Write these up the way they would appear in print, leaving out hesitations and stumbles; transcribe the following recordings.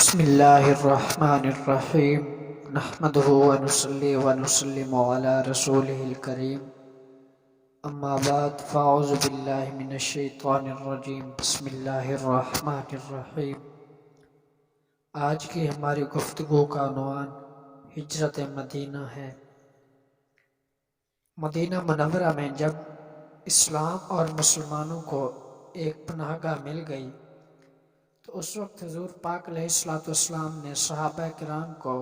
بسم اللہ الرحمن الرحیم نحمده ونصلی ونسلم علی رسولہ الکریم اما بعد فاعوذ باللہ من الشیطان الرجیم بسم اللہ الرحمن الرحیم۔ آج کی ہماری گفتگو کا عنوان ہجرت مدینہ ہے۔ مدینہ منورہ میں جب اسلام اور مسلمانوں کو ایک پناہ گاہ مل گئی تو اس وقت حضور پاک علیہ السلام نے صحابہ کرام کو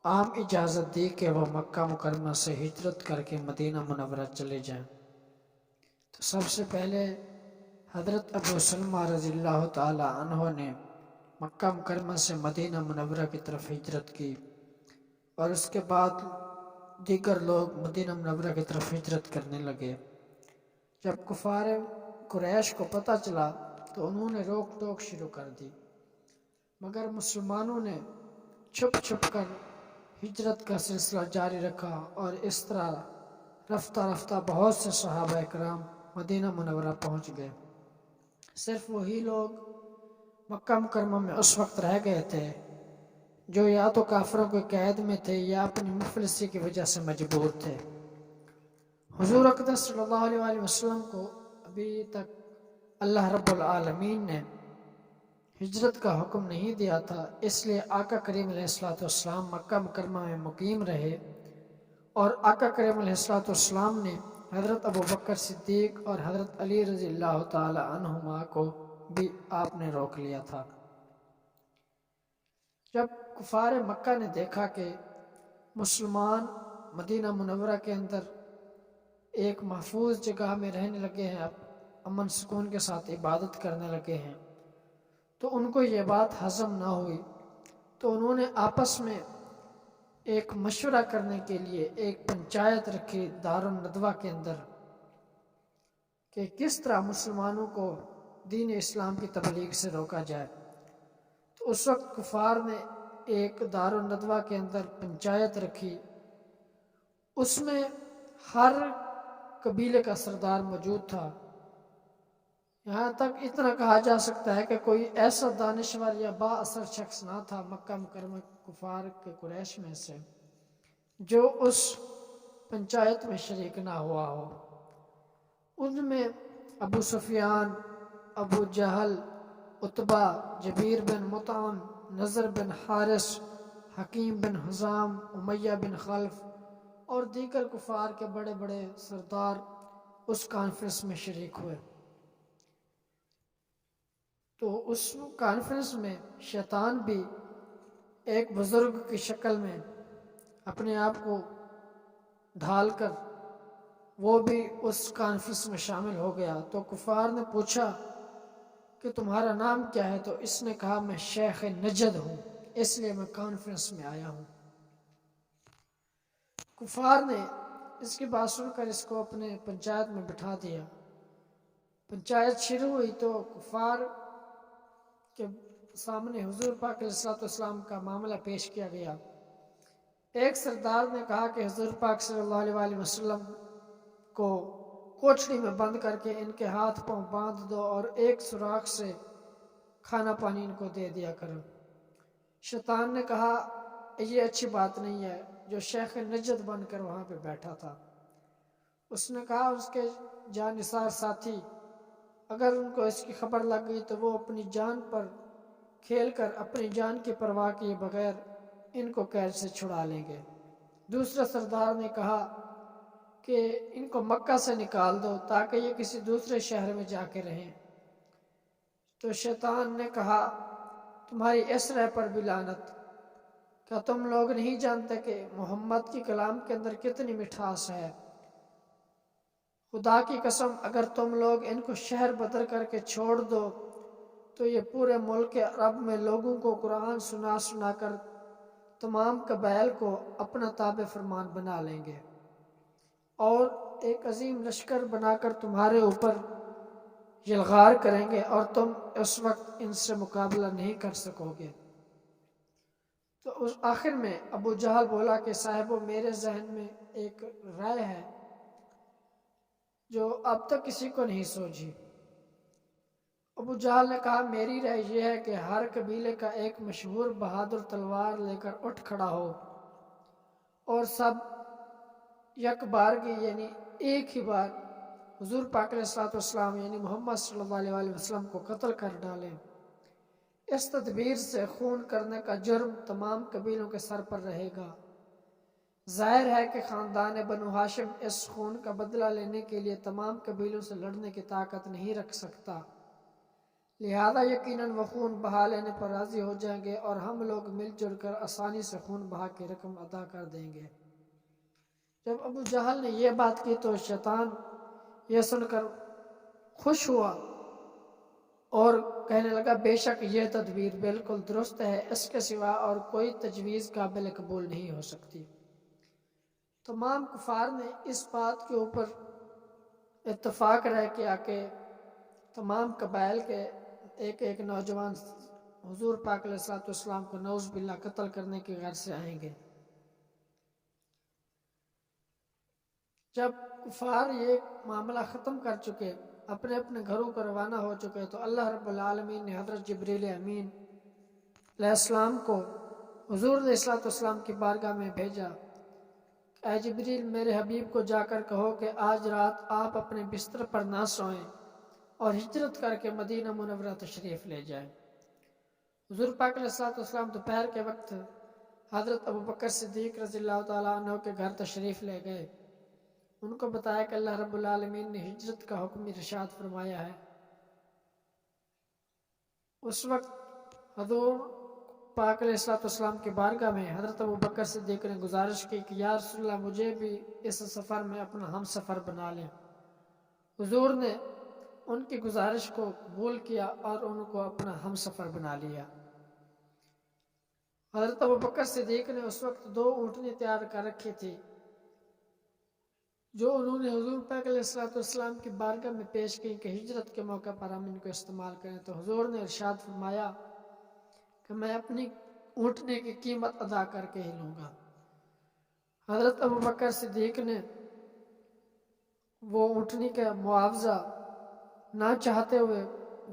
عام اجازت دی کہ وہ مکہ مکرمہ سے ہجرت کر کے مدینہ منورہ چلے جائیں۔ تو سب سے پہلے حضرت ابو سلمہ رضی اللہ تعالی عنہ نے مکہ مکرمہ سے مدینہ منورہ کی طرف ہجرت کی، اور اس کے بعد دیگر لوگ مدینہ منورہ کی طرف ہجرت کرنے لگے۔ جب کفار قریش کو پتہ چلا تو انہوں نے روک ٹوک شروع کر دی، مگر مسلمانوں نے چھپ چھپ کر ہجرت کا سلسلہ جاری رکھا، اور اس طرح رفتہ رفتہ بہت سے صحابہ کرام مدینہ منورہ پہنچ گئے۔ صرف وہی لوگ مکہ مکرمہ میں اس وقت رہ گئے تھے جو یا تو کافروں کے قید میں تھے یا اپنی مفلسی کی وجہ سے مجبور تھے۔ حضور اقدس صلی اللہ علیہ وآلہ وسلم کو ابھی تک اللہ رب العالمین نے ہجرت کا حکم نہیں دیا تھا، اس لیے آقا کریم علیہ السلام مکہ مکرمہ میں مقیم رہے، اور آقا کریم علیہ السلام نے حضرت ابو بکر صدیق اور حضرت علی رضی اللہ تعالی عنہما کو بھی آپ نے روک لیا تھا۔ جب کفار مکہ نے دیکھا کہ مسلمان مدینہ منورہ کے اندر ایک محفوظ جگہ میں رہنے لگے ہیں، امن سکون کے ساتھ عبادت کرنے لگے ہیں، تو ان کو یہ بات ہضم نہ ہوئی، تو انہوں نے آپس میں ایک مشورہ کرنے کے لیے ایک پنچایت رکھی دارالندوہ کے اندر کہ کس طرح مسلمانوں کو دین اسلام کی تبلیغ سے روکا جائے۔ تو اس وقت کفار نے ایک دارالندوہ کے اندر پنچایت رکھی، اس میں ہر قبیلے کا سردار موجود تھا۔ یہاں تک اتنا کہا جا سکتا ہے کہ کوئی ایسا دانشور یا با اثر شخص نہ تھا مکہ مکرمہ کفار کے قریش میں سے جو اس پنچایت میں شریک نہ ہوا ہو۔ ان میں ابو سفیان، ابو جہل، عتبہ، جبیر بن مطعم، نضر بن حارث، حکیم بن حزام، امیہ بن خلف اور دیگر کفار کے بڑے بڑے سردار اس کانفرنس میں شریک ہوئے۔ تو اس کانفرنس میں شیطان بھی ایک بزرگ کی شکل میں اپنے آپ کو ڈھال کر وہ بھی اس کانفرنس میں شامل ہو گیا۔ تو کفار نے پوچھا کہ تمہارا نام کیا ہے؟ تو اس نے کہا میں شیخ نجد ہوں، اس لیے میں کانفرنس میں آیا ہوں۔ کفار نے اس کی بات سن کر اس کو اپنے پنچایت میں بٹھا دیا۔ پنچایت شروع ہوئی تو کفار کے سامنے حضور پاک علیہ السلام کا معاملہ پیش کیا گیا۔ ایک سردار نے کہا کہ حضور پاک صلی اللہ علیہ وآلہ وسلم کو کوٹڑی میں بند کر کے ان کے ہاتھ پاؤں باندھ دو اور ایک سوراخ سے کھانا پانی ان کو دے دیا کرو۔ شیطان نے کہا یہ اچھی بات نہیں ہے، جو شیخ نجد بن کر وہاں پہ بیٹھا تھا۔ اس نے کہا اس کے جانثار ساتھی اگر ان کو اس کی خبر لگ گئی تو وہ اپنی جان پر کھیل کر اپنی جان کی پرواہ کیے بغیر ان کو قید سے چھڑا لیں گے۔ دوسرے سردار نے کہا کہ ان کو مکہ سے نکال دو تاکہ یہ کسی دوسرے شہر میں جا کے رہیں۔ تو شیطان نے کہا تمہاری اس رائے پر بھی لعنت، کیا تم لوگ نہیں جانتے کہ محمد کی کلام کے اندر کتنی مٹھاس ہے؟ خدا کی قسم اگر تم لوگ ان کو شہر بدر کر کے چھوڑ دو تو یہ پورے ملک عرب میں لوگوں کو قرآن سنا سنا کر تمام قبائل کو اپنا تابع فرمان بنا لیں گے، اور ایک عظیم لشکر بنا کر تمہارے اوپر یلغار کریں گے، اور تم اس وقت ان سے مقابلہ نہیں کر سکو گے۔ تو اس آخر میں ابو جہل بولا کہ صاحبو میرے ذہن میں ایک رائے ہے جو اب تک کسی کو نہیں سوجھی۔ ابو جہل نے کہا میری رائے یہ ہے کہ ہر قبیلے کا ایک مشہور بہادر تلوار لے کر اٹھ کھڑا ہو اور سب یک بار کی یعنی ایک ہی بار حضور پاک علیہ الصلوۃ والسلام یعنی محمد صلی اللہ علیہ وسلم کو قتل کر ڈالیں۔ اس تدبیر سے خون کرنے کا جرم تمام قبیلوں کے سر پر رہے گا۔ ظاہر ہے کہ خاندان بنو ہاشم اس خون کا بدلہ لینے کے لیے تمام قبیلوں سے لڑنے کی طاقت نہیں رکھ سکتا، لہذا یقیناً وہ خون بہا لینے پر راضی ہو جائیں گے اور ہم لوگ مل جل کر آسانی سے خون بہا کے رقم ادا کر دیں گے۔ جب ابو جہل نے یہ بات کی تو شیطان یہ سن کر خوش ہوا اور کہنے لگا بے شک یہ تدبیر بالکل درست ہے، اس کے سوا اور کوئی تجویز قابل قبول نہیں ہو سکتی۔ تمام کفار نے اس بات کے اوپر اتفاق رہ کیا کہ تمام قبائل کے ایک ایک نوجوان حضور پاک علیہ الصلوۃ والسلام کو نعوذ باللہ قتل کرنے کی غرض سے آئیں گے۔ جب کفار یہ معاملہ ختم کر چکے، اپنے اپنے گھروں کو روانہ ہو چکے، تو اللہ رب العالمین نے حضرت جبریل امین علیہ السلام کو حضور علیہ الصلوۃ والسلام کی بارگاہ میں بھیجا۔ اے جبریل، میرے حبیب کو جا کر کہو کہ آج رات آپ اپنے بستر پر نہ سوئیں اور ہجرت کر کے مدینہ منورہ تشریف لے جائیں۔ حضور پاک علیہ الصلوۃ والسلام دوپہر کے وقت حضرت ابوبکر صدیق رضی اللہ تعالیٰ عنہ کے گھر تشریف لے گئے۔ ان کو بتایا کہ اللہ رب العالمین نے ہجرت کا حکم ارشاد فرمایا ہے۔ اس وقت حضور پاک علیہ الصلوۃ والسلام کی بارگاہ میں حضرت ابوبکر صدیق نے گزارش کی کہ یا رسول اللہ مجھے بھی اس سفر میں اپنا ہم سفر بنا لیں۔ حضور نے ان کی گزارش کو قبول کیا اور ان کو اپنا ہم سفر بنا لیا۔ حضرت ابوبکر صدیق نے اس وقت 2 اونٹنی تیار کر رکھی تھی جو انہوں نے حضور پاک علیہ الصلوۃ والسلام کی بارگاہ میں پیش کی کہ ہجرت کے موقع پر ہم ان کو استعمال کریں، تو حضور نے ارشاد فرمایا کہ میں اپنی اونٹنی کی قیمت ادا کر کے ہی لوں گا۔ حضرت ابوبکر صدیق نے وہ اونٹنی کا معاوضہ نہ چاہتے ہوئے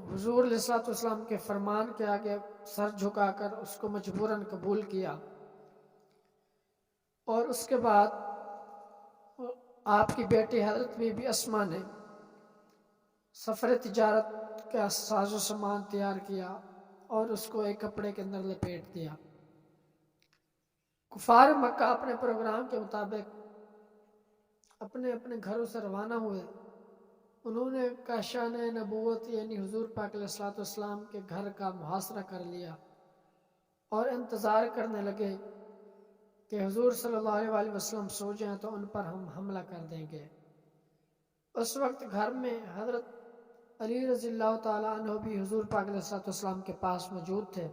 حضور علیہ الصلوۃ والسلام کے فرمان کے آگے سر جھکا کر اس کو مجبوراً قبول کیا، اور اس کے بعد آپ کی بیٹی حضرت بی بی اسما نے سفر تجارت کا ساز و سامان تیار کیا اور اس کو ایک کپڑے کے اندر لپیٹ دیا۔ کفار مکہ اپنے پروگرام کے مطابق اپنے اپنے گھروں سے روانہ ہوئے۔ انہوں نے کاشان نبوت یعنی حضور پاک علیہ الصلوۃ والسلام کے گھر کا محاصرہ کر لیا اور انتظار کرنے لگے کہ حضور صلی اللہ علیہ وسلم سو جائیں تو ان پر ہم حملہ کر دیں گے۔ اس وقت گھر میں حضرت علی رضی اللہ تعالیٰ عنہ بھی حضور پاک علیہ الصلوۃ والسلام کے پاس موجود تھے۔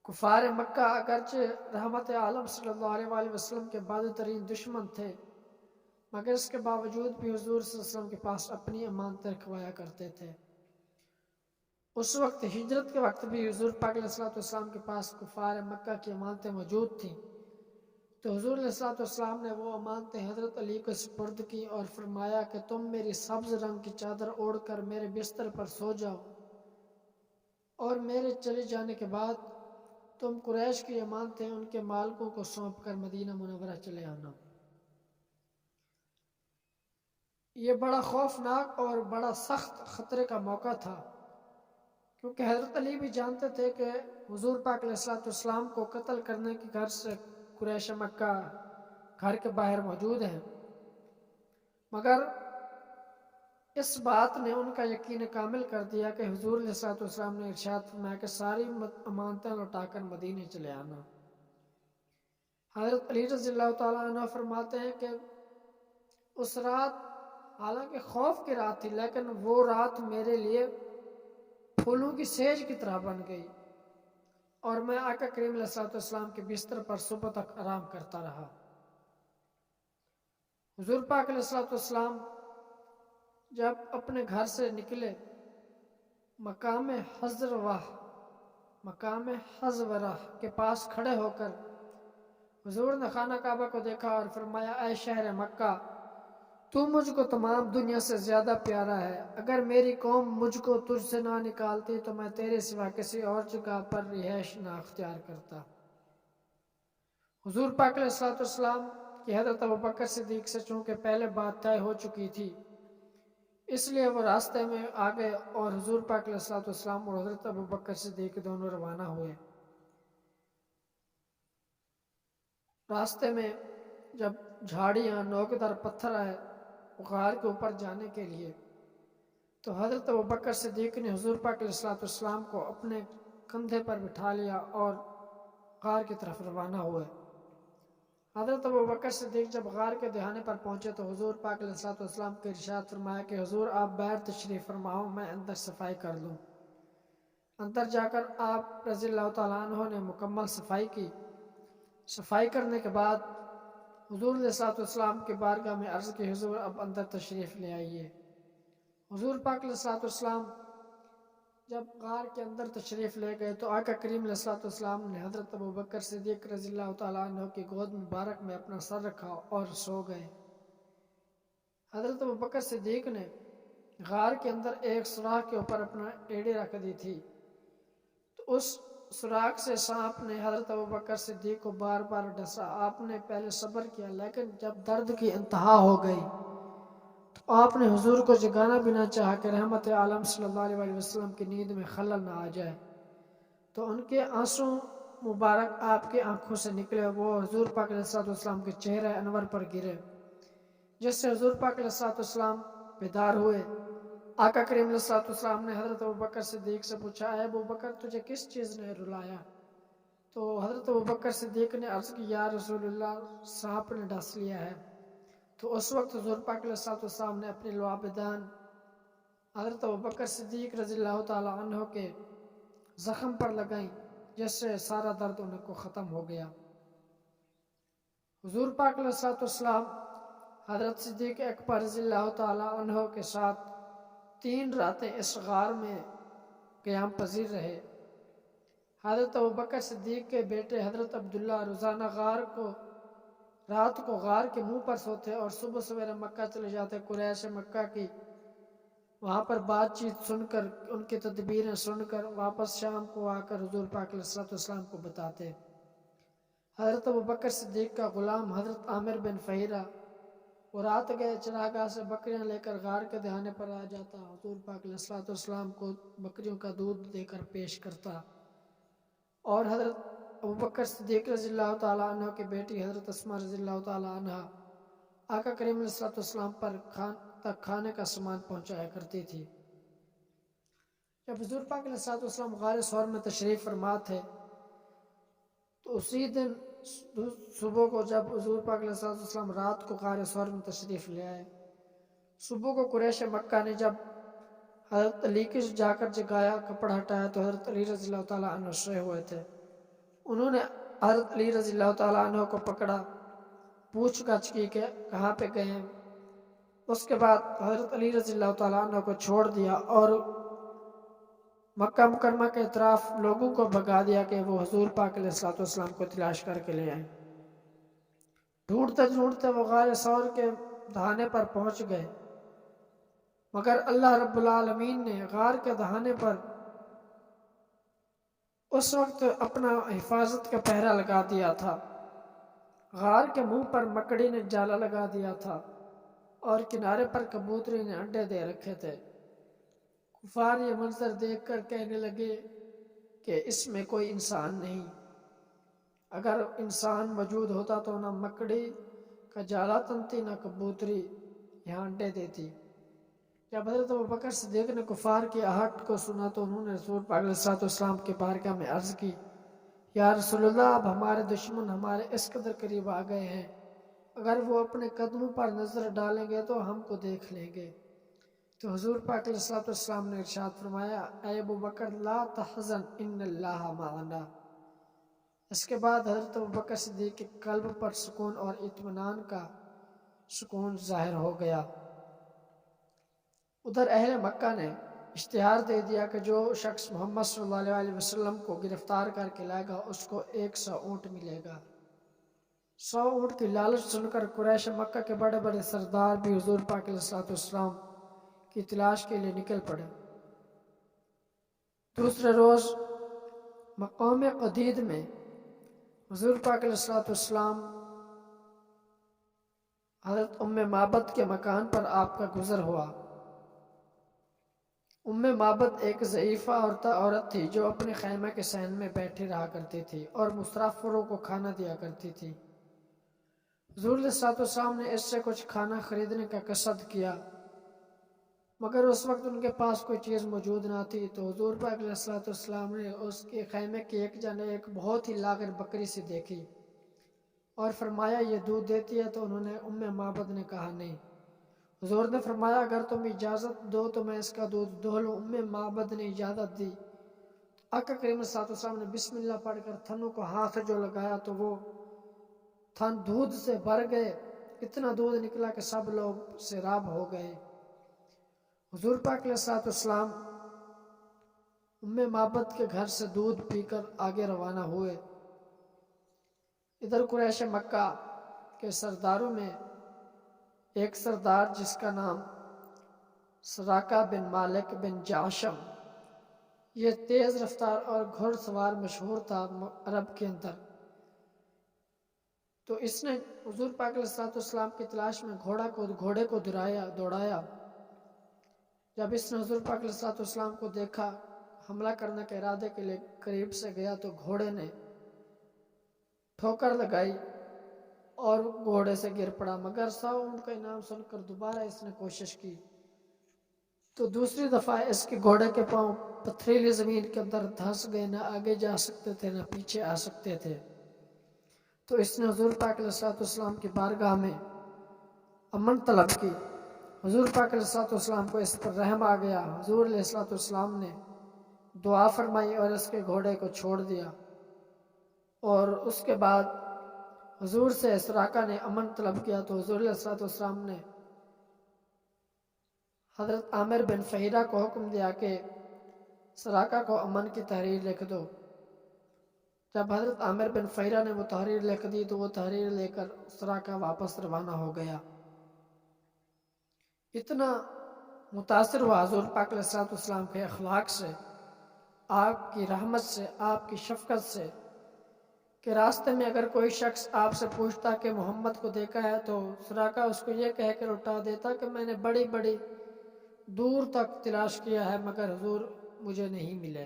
کفار مکہ اگرچہ رحمت عالم صلی اللہ علیہ وسلم کے بدترین دشمن تھے، مگر اس کے باوجود بھی حضور صلی اللہ علیہ وسلم کے پاس اپنی امانتیں رکھوایا کرتے تھے۔ اس وقت ہجرت کے وقت بھی حضور پاک علیہ الصلوۃ والسلام کے پاس کفار مکہ کی امانتیں موجود تھیں، تو حضور علیہ الصلوۃ والسلام نے وہ امانتیں حضرت علی کو سپرد کی اور فرمایا کہ تم میری سبز رنگ کی چادر اوڑھ کر میرے بستر پر سو جاؤ، اور میرے چلے جانے کے بعد تم قریش کی امانتیں ان کے مالکوں کو سونپ کر مدینہ منورہ چلے آنا۔ یہ بڑا خوفناک اور بڑا سخت خطرے کا موقع تھا، کیونکہ حضرت علی بھی جانتے تھے کہ حضور پاک علیہ الصلوۃ والسلام کو قتل کرنے کی غرض سے قریش مکہ گھر کے باہر موجود ہیں، مگر اس بات نے ان کا یقین کامل کر دیا کہ حضور علیہ الصلوۃ والسلام نے ارشاد فرمایا کہ ساری امانتیں لوٹا کر مدینے چلے آنا۔ حضرت علی رضی اللہ تعالیٰ عنہ فرماتے ہیں کہ اس رات حالانکہ خوف کی رات تھی، لیکن وہ رات میرے لیے پھولوں کی سیج کی طرح بن گئی، اور میں آقا کریم علیہ الصلوۃ والسلام کے بستر پر صبح تک آرام کرتا رہا۔ حضور پاک علیہ الصلوۃ والسلام جب اپنے گھر سے نکلے، مقام حضورہ کے پاس کھڑے ہو کر حضور نے خانہ کعبہ کو دیکھا اور فرمایا اے شہر مکہ، تو مجھ کو تمام دنیا سے زیادہ پیارا ہے، اگر میری قوم مجھ کو تجھ سے نہ نکالتی تو میں تیرے سوا کسی اور جگہ پر رہائش نہ اختیار کرتا۔ حضور پاک علیہ الصلوۃ والسلام کی حضرت ابوبکر صدیق سے چونکہ پہلے بات طے ہو چکی تھی، اس لیے وہ راستے میں آ گئے اور حضور پاک علیہ الصلوۃ والسلام اور حضرت ابوبکر صدیق دونوں روانہ ہوئے۔ راستے میں جب جھاڑیاں نوکدار پتھر آئے غار کے اوپر جانے کے لیے، تو حضرت ابوبکر صدیق نے حضور پاک علیہ الصلوۃ والسلام کو اپنے کندھے پر بٹھا لیا اور غار کی طرف روانہ ہوئے۔ حضرت ابوبکر صدیق جب غار کے دہانے پر پہنچے تو حضور پاک علیہ الصلوۃ والسلام کے ارشاد فرمایا کہ حضور آپ باہر تشریف فرماؤ، میں اندر صفائی کر لوں۔ اندر جا کر آپ رضی اللہ تعالیٰ عنہ نے مکمل صفائی کی۔ صفائی کرنے کے بعد حضور علیہ الصلوۃ والسلام کی بارگاہ میں عرض کی، حضور اب اندر تشریف لے آئیے۔ حضور پاک علیہ الصلوۃ والسلام جب غار کے اندر تشریف لے گئے تو آقا کریم علیہ الصلوۃ والسلام نے حضرت ابوبکر صدیق رضی اللہ تعالیٰ عنہ کی گود مبارک میں اپنا سر رکھا اور سو گئے۔ حضرت ابوبکر صدیق نے غار کے اندر ایک سوراخ کے اوپر اپنا ایڑی رکھ دی تھی، تو اس سوراخ سے سانپ نے حضرت ابوبکر صدیق کو بار بار ڈسا۔ آپ نے پہلے صبر کیا، لیکن جب درد کی انتہا ہو گئی تو آپ نے حضور کو جگانا بھی نہ چاہا کہ رحمت عالم صلی اللہ علیہ وسلم کی نیند میں خلل نہ آ جائے، تو ان کے آنسو مبارک آپ کی آنکھوں سے نکلے، وہ حضور پاک علیہ الصلوۃ والسلام کے چہرے انور پر گرے، جس سے حضور پاک علیہ الصلوۃ والسلام بیدار ہوئے۔ آقا کریم علیہ الصلوۃ والسلام نے حضرت ابوبکر صدیق سے پوچھا، اے ابوبکر تجھے کس چیز نے رلایا؟ تو حضرت ابوبکر صدیق نے عرض کی، یا رسول اللہ سانپ نے ڈس لیا ہے۔ تو اس وقت حضور پاک علیہ الصلوۃ والسلام نے اپنی لعابدان حضرت ابوبکر صدیق رضی اللہ تعالیٰ عنہ کے زخم پر لگائیں، جس سے سارا درد ان کو ختم ہو گیا۔ حضور پاک علیہ الصلوۃ والسلام حضرت صدیق اکبر رضی اللہ تعالیٰ عنہ کے ساتھ 3 راتیں اس غار میں قیام پذیر رہے۔ حضرت ابوبکر صدیق کے بیٹے حضرت عبداللہ روزانہ رات کو غار کے منہ پر سوتے اور صبح سویرے مکہ چلے جاتے، قریش مکہ کی وہاں پر بات چیت سن کر، ان کی تدبیریں سن کر واپس شام کو آ کر حضور پاک علیہ الصلوۃ والسلام کو بتاتے۔ حضرت ابوبکر صدیق کا غلام حضرت عامر بن فہیرہ وہ رات گئے چراگاہ سے بکریاں لے کر غار کے دہانے پر آ جاتا، حضور پاک علیہ الصلوۃ والسلام کو بکریوں کا دودھ دے کر پیش کرتا، اور حضرت ابوبکر صدیق رضی اللہ تعالیٰ عنہ کی بیٹی حضرت اسماء رضی اللہ تعالیٰ عنہ آقا کریم علیہ الصلوۃ والسلام پر تک کھانے کا سامان پہنچایا کرتی تھی۔ جب حضور پاک علیہ الصلوۃ والسلام غار ثور میں تشریف فرما تھے تو اسی دن صبح کو جب حضور پاک علیہ الصلوۃ والسلام رات کو غار ثور میں تشریف لے آئے، صبح کو قریش مکہ نے جب حضرت علی کی جا کر جگایا، کپڑا ہٹایا، تو حضرت علی رضی اللہ تعالیٰ عنہ سوئے ہوئے تھے۔ انہوں نے حضرت علی رضی اللہ تعالیٰ عنہ کو پکڑا، پوچھ گچھ کی کہ کہاں پہ گئے ہیں۔ اس کے بعد حضرت علی رضی اللہ تعالیٰ عنہ کو چھوڑ دیا اور مکہ مکرمہ کے اطراف لوگوں کو بھگا دیا کہ وہ حضور پاک علیہ الصلوۃ والسلام کو تلاش کر کے لے آئیں۔ ڈھونڈتے ڈھونڈتے وہ غار ثور کے دہانے پر پہنچ گئے، مگر اللہ رب العالمین نے غار کے دہانے پر اس وقت اپنا حفاظت کا پہرا لگا دیا تھا۔ غار کے منہ پر مکڑی نے جالا لگا دیا تھا اور کنارے پر کبوتری نے انڈے دے رکھے تھے۔ کفار یہ منظر دیکھ کر کہنے لگے کہ اس میں کوئی انسان نہیں، اگر انسان موجود ہوتا تو نہ مکڑی کا جالا تنتی نہ کبوتری یہاں انڈے دیتی۔ جب حضرت ابوبکر صدیق نے کفار کی آہٹ کو سنا تو انہوں نے رسول پاک علیہ الصلوۃ والسلام کی بارگاہ میں عرض کی، یا رسول اللہ اب ہمارے دشمن ہمارے اس قدر قریب آ گئے ہیں، اگر وہ اپنے قدموں پر نظر ڈالیں گے تو ہم کو دیکھ لیں گے۔ تو حضور پاک علیہ الصلوۃ والسلام نے ارشاد فرمایا، اے ابوبکر لا تحزن ان اللہ معنا۔ اس کے بعد حضرت ابوبکر صدیق کے قلب پر سکون اور اطمینان کا سکون ظاہر ہو گیا۔ ادھر اہل مکہ نے اشتہار دے دیا کہ جو شخص محمد صلی اللہ علیہ وسلم کو گرفتار کر کے لائے گا اس کو 100 اونٹ ملے گا۔ 100 اونٹ کی لالچ سن کر قریش مکہ کے بڑے بڑے سردار بھی حضور پاک علیہ السلام کی تلاش کے لیے نکل پڑے۔ دوسرے روز مقام قدید میں حضور پاک علیہ السلام حضرت ام معبد کے مکان پر آپ کا گزر ہوا۔ ام معبد ایک ضعیفہ عورت تھی جو اپنے خیمہ کے صحن میں بیٹھی رہا کرتی تھی اور مسافروں کو کھانا دیا کرتی تھی۔ حضور علیہ السلام نے اس سے کچھ کھانا خریدنے کا قصد کیا، مگر اس وقت ان کے پاس کوئی چیز موجود نہ تھی، تو حضور پاک علیہ السلام نے اس کے خیمے کی ایک جانب ایک بہت ہی لاغر بکری سی دیکھی اور فرمایا یہ دودھ دیتی ہے؟ تو انہوں نے ام معبد نے کہا نہیں۔ حضور نے فرمایا اگر تم اجازت دو تو میں اس کا دودھ دہہ لوں۔ ام معبد نے اجازت دی۔ آقا کریم صلی اللہ علیہ وسلم نے بسم اللہ پڑھ کر تھنوں کو ہاتھ جو لگایا تو وہ تھن دودھ سے بھر گئے، اتنا دودھ نکلا کہ سب لوگ سیراب ہو گئے۔ حضور پاک علیہ السلام ام معبد کے گھر سے دودھ پی کر آگے روانہ ہوئے۔ ادھر قریش مکہ کے سرداروں میں ایک سردار جس کا نام سراقہ بن مالک بن جعشم، یہ تیز رفتار اور گھڑ سوار مشہور تھا عرب کے اندر، تو اس نے حضور پاک علیہ السلام کی تلاش میں گھوڑے کو دوڑایا۔ جب اس نے حضور پاک علیہ السلام کو دیکھا، حملہ کرنے کے ارادے کے لیے قریب سے گیا تو گھوڑے نے ٹھوکر لگائی اور گھوڑے سے گر پڑا، مگر 100 اونٹ کا انعام سن کر دوبارہ اس نے کوشش کی تو دوسری دفعہ اس کے گھوڑے کے پاؤں پتھریلی زمین کے اندر دھنس گئے، نہ آگے جا سکتے تھے نہ پیچھے آ سکتے تھے۔ تو اس نے حضور پاک علیہ السلام کی بارگاہ میں امن طلب کی۔ حضور پاک علیہ السلام کو اس پر رحم آ گیا۔ حضور علیہ السلام نے دعا فرمائی اور اس کے گھوڑے کو چھوڑ دیا، اور اس کے بعد حضور سے سراقہ نے امن طلب کیا تو حضور علیہ السلام نے حضرت عامر بن فہیرہ کو حکم دیا کہ سراقہ کو امن کی تحریر لکھ دو۔ جب حضرت عامر بن فہیرہ نے وہ تحریر لکھ دی تو وہ تحریر لے کر سراقہ واپس روانہ ہو گیا۔ اتنا متاثر ہوا حضور پاک علیہ السلام کے اخلاق سے، آپ کی رحمت سے، آپ کی شفقت سے، کہ راستے میں اگر کوئی شخص آپ سے پوچھتا کہ محمد کو دیکھا ہے تو سراقہ اس کو یہ کہہ کر اٹھا دیتا کہ میں نے بڑی بڑی دور تک تلاش کیا ہے مگر حضور مجھے نہیں ملے۔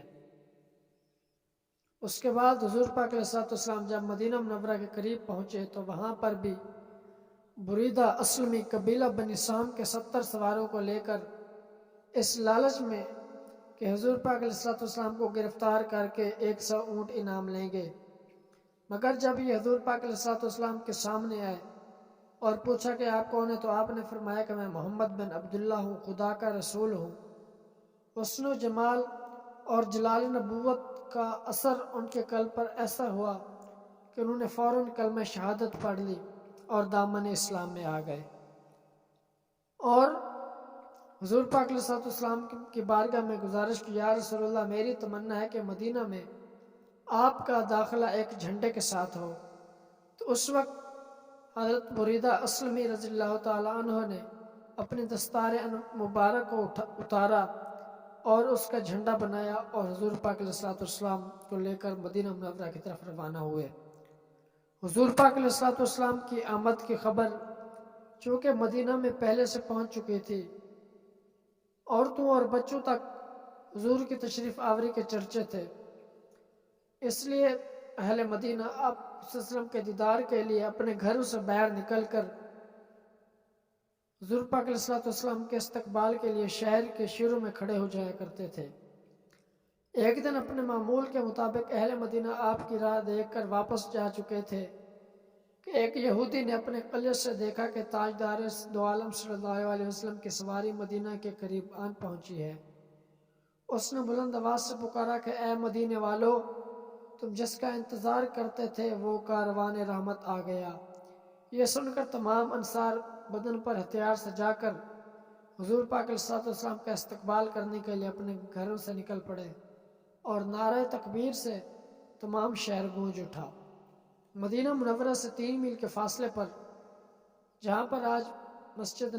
اس کے بعد حضور پاک علیہ السلام جب مدینہ منورہ کے قریب پہنچے تو وہاں پر بھی بریدہ اسلمی قبیلہ بنی سام کے 70 سواروں کو لے کر اس لالچ میں کہ حضور پاک علیہ السلام کو گرفتار کر کے 100 اونٹ انعام لیں گے، مگر جب یہ حضور پاک علیہ السلام کے سامنے آئے اور پوچھا کہ آپ کون ہیں تو آپ نے فرمایا کہ میں محمد بن عبداللہ ہوں، خدا کا رسول ہوں۔ حسن و جمال اور جلال نبوت کا اثر ان کے قلب پر ایسا ہوا کہ انہوں نے فوراً کلمہ شہادت پڑھ لی اور دامن اسلام میں آ گئے، اور حضور پاک علیہ السلام کی بارگاہ میں گزارش کی، یا رسول اللہ میری تمنا ہے کہ مدینہ میں آپ کا داخلہ ایک جھنڈے کے ساتھ ہو۔ تو اس وقت حضرت بریدہ اسلمی رضی اللہ تعالی عنہ نے اپنی دستار مبارک کو اتارا اور اس کا جھنڈا بنایا اور حضور پاک علیہ السلام کو لے کر مدینہ منورہ کی طرف روانہ ہوئے۔ حضور پاک علیہ السلام کی آمد کی خبر چونکہ مدینہ میں پہلے سے پہنچ چکی تھی، عورتوں اور بچوں تک حضور کی تشریف آوری کے چرچے تھے، اس لیے اہل مدینہ آپ صلی اللہ علیہ وسلم کے دیدار کے لیے اپنے گھروں سے باہر نکل کر حضور پاک علیہ السلام کے استقبال کے لیے شہر کے شیروں میں کھڑے ہو جایا کرتے تھے۔ ایک دن اپنے معمول کے مطابق اہل مدینہ آپ کی راہ دیکھ کر واپس جا چکے تھے کہ ایک یہودی نے اپنے قلعے سے دیکھا کہ تاجدار دو عالم صلی اللہ علیہ وسلم کی سواری مدینہ کے قریب آن پہنچی ہے۔ اس نے بلند آواز سے پکارا کہ اے مدینے والو، تم جس کا انتظار کرتے تھے وہ کاروان رحمت آ گیا۔ یہ سن کر تمام انصار بدن پر ہتھیار سجا کر حضور پاک علیہ السلام کا استقبال کرنے کے لیے اپنے گھروں سے نکل پڑے اور نعرہ تکبیر سے تمام شہر گونج اٹھا۔ مدینہ منورہ سے 3 میل کے فاصلے پر، جہاں پر آج مسجد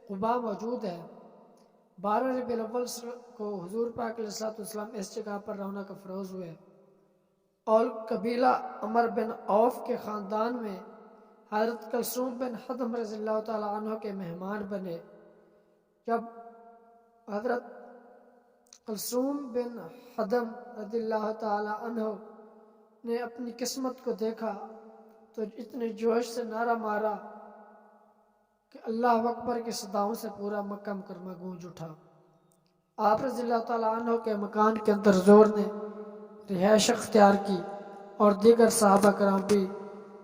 قباء موجود ہے، 12 ربیع الاول کو حضور پاک علیہ الصلوۃ والسلام اس جگہ پر رونق افروز ہوئے اور قبیلہ عمر بن عوف کے خاندان میں حضرت کلثوم بن حدم رضی اللہ تعالی عنہ کے مہمان بنے۔ جب حضرت کلثوم بن حدم رضی اللہ تعالی عنہ نے اپنی قسمت کو دیکھا تو اتنے جوش سے نعرہ مارا کہ اللہ اکبر کی صداؤں سے پورا مکہ مکرمہ گونج اٹھا۔ آپ رضی اللہ تعالیٰ عنہ کے مکان کے اندر زور نے رہائش اختیار کی اور دیگر صحابہ کرام بھی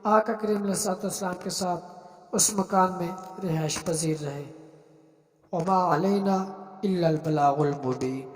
آقا کریم علیہ الصلوۃ والسلام کے ساتھ اس مکان میں رہائش پذیر رہے۔ وما علینا الا البلاغ المبین۔